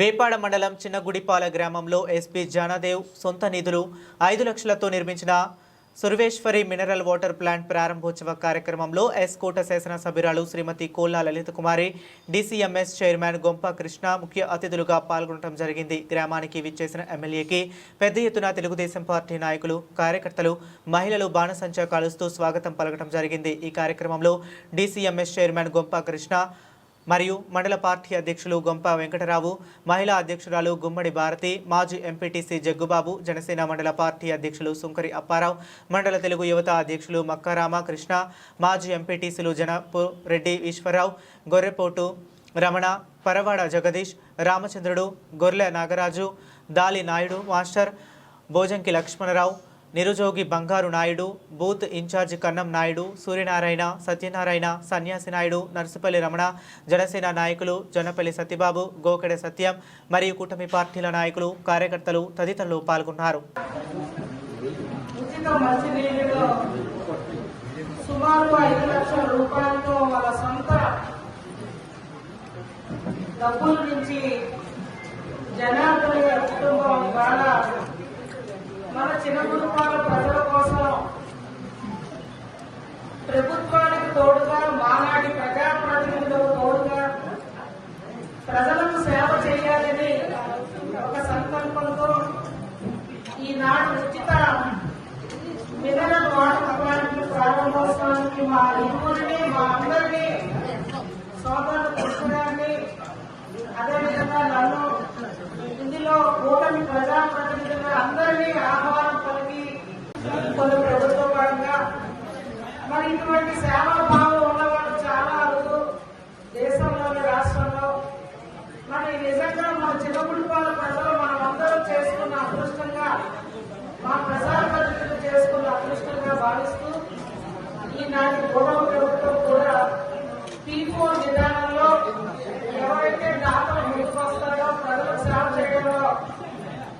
వేపాడ మండలం చిన్నగుడిపాల గ్రామంలో ఎస్పీ జానాదేవ్ సొంత నిధులు 5 లక్షలతో నిర్మించిన సుర్వేశ్వరి మినరల్ వాటర్ ప్లాంట్ ప్రారంభోత్సవ కార్యక్రమంలో కోట శాసనసభ్యురాలు శ్రీమతి కోల్లా లలిత కుమారి, డీసీఎంఎస్ చైర్మన్ గొంప కృష్ణ ముఖ్య అతిథులుగా పాల్గొనడం జరిగింది. గ్రామానికి విచ్చేసిన ఎమ్మెల్యేకి పెద్ద ఎత్తున తెలుగుదేశం పార్టీ నాయకులు, కార్యకర్తలు, మహిళలు బాణసంచా కాలుస్తూ స్వాగతం పలకడం జరిగింది. ఈ కార్యక్రమంలో డీసీఎంఎస్ చైర్మన్ గొంప కృష్ణ మరియు మండల పార్టీ అధ్యక్షులు గొంప వెంకటరావు, మహిళా అధ్యక్షురాలు గుమ్మడి భారతి, మాజీ ఎంపీటీసీ జగ్గుబాబు, జనసేన మండల పార్టీ అధ్యక్షులు సుంకరి అప్పారావు, మండల తెలుగు యువత అధ్యక్షులు మక్కారామ కృష్ణ, మాజీ ఎంపీటీసీలు జనపు రెడ్డి ఈశ్వరరావు, గొర్రెపోటు రమణ, పరవాడ జగదీష్, రామచంద్రుడు, గొర్రె నాగరాజు, దాలి నాయుడు మాస్టర్, భోజంకి లక్ష్మణరావు, నిరుజోగి బంగారు నాయుడు, బూత్ ఇన్ఛార్జి కన్నం నాయుడు, సూర్యనారాయణ, సత్యనారాయణ, సన్యాసి నాయుడు, నర్సుపల్లి రమణ, జనసేన నాయకులు జనపల్లి సత్యబాబు, గోకడే సత్యం మరియు కూటమి పార్టీల నాయకులు, కార్యకర్తలు తదితరులు పాల్గొన్నారు. సుమారు 5 లక్షల రూపాయలతో వాళ్ళ సొంత డబ్బుల నుంచి జనార్దన్ కుటుంబం ద్వారా మన చిన్నగుడిపాల ప్రజల కోసం ప్రభుత్వానికి తోడుగా, మానాటి ప్రజాప్రతినిధులకు తోడుగా ప్రజలకు సేవ చేయాలని ఒక సంకల్పంతో ఈనాడు ఉచిత మినరల్ వాటర్ ప్లాంట్ ప్రారంభోత్సవానికి మా ఇరువురిని, మా అందరినీ, సోదరులు కృష్ణగారిని, అదేవిధంగా నన్ను ఇందులో కూటమి ప్రజాప్రతినిధులు అందరినీ ఆహ్వానం పలికి కొన్ని ప్రభుత్వ పరంగా మరి ఇటువంటి సేవా భావం ఉన్నవాళ్ళు చాలా అరుదు దేశంలోని, రాష్ట్రంలో. మరి నిజంగా మన చిన్నగుడిపాల ప్రజలు మనమందరం చేసుకున్న అదృష్టంగా, మా ప్రజాప్రతినిధులు చేసుకున్న అదృష్టంగా భావిస్తూ ఈనాటి కూటమి ప్రభుత్వం కూడా P4 విధానంలో ఎవరైతే దాతలు ముందుకొస్తారో ప్రజలకు సేవ చేయడంలో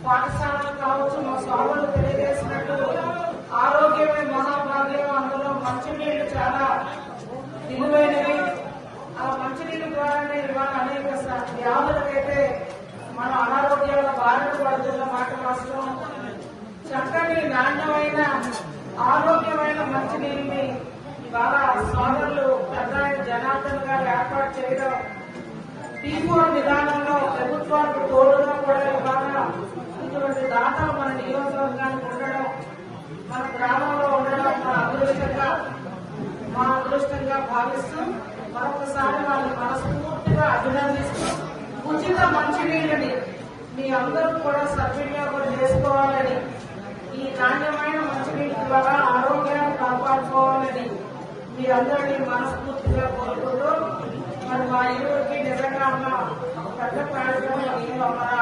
పాఠశాలలు కావచ్చు, మా స్వాములు తెలియజేసినట్టు ఆరోగ్యమే మహాభాగ్యం, అందులో మంచినీళ్లు చాలా విలువైనవి. ఆ మంచినీళ్ళ ద్వారానే ఇవాళ అనేక వ్యాధులకైతే మన అనారోగ్యాల బారిన పడుతున్న మాట రాష్ట్రం చక్కని నాణ్యమైన ఆరోగ్యమైన మంచినీళ్ళని ఇవాళ సోదరులు పెద్ద జనార్దన్ గారు ఏర్పాటు చేయడం, P4 విధానంలో ప్రభుత్వానికి తోడుగా కూడా ఇవాళ ఇటువంటి దాతలు మన నియోజకవర్గానికి ఉండడం, మన గ్రామంలో ఉండడం మా అదృష్టంగా భావిస్తూ మరొకసారి వాళ్ళని మనస్ఫూర్తిగా అభినందిస్తూ ఉచిత మంచినీళ్ళని మీ అందరూ కూడా సద్వినియోగం చేసుకోవాలని, ఈ నాణ్యమైన మంచినీళ్ళ ద్వారా ఆరోగ్యాన్ని కాపాడుకోవాలని మీ అందరినీ మనస్ఫూర్తిగా కోరుకుంటూ మరి మా ఇరువురికి నిజంగా పెద్ద కార్యక్రమం మన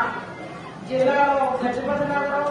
జిల్లాలో గజపతి నగరం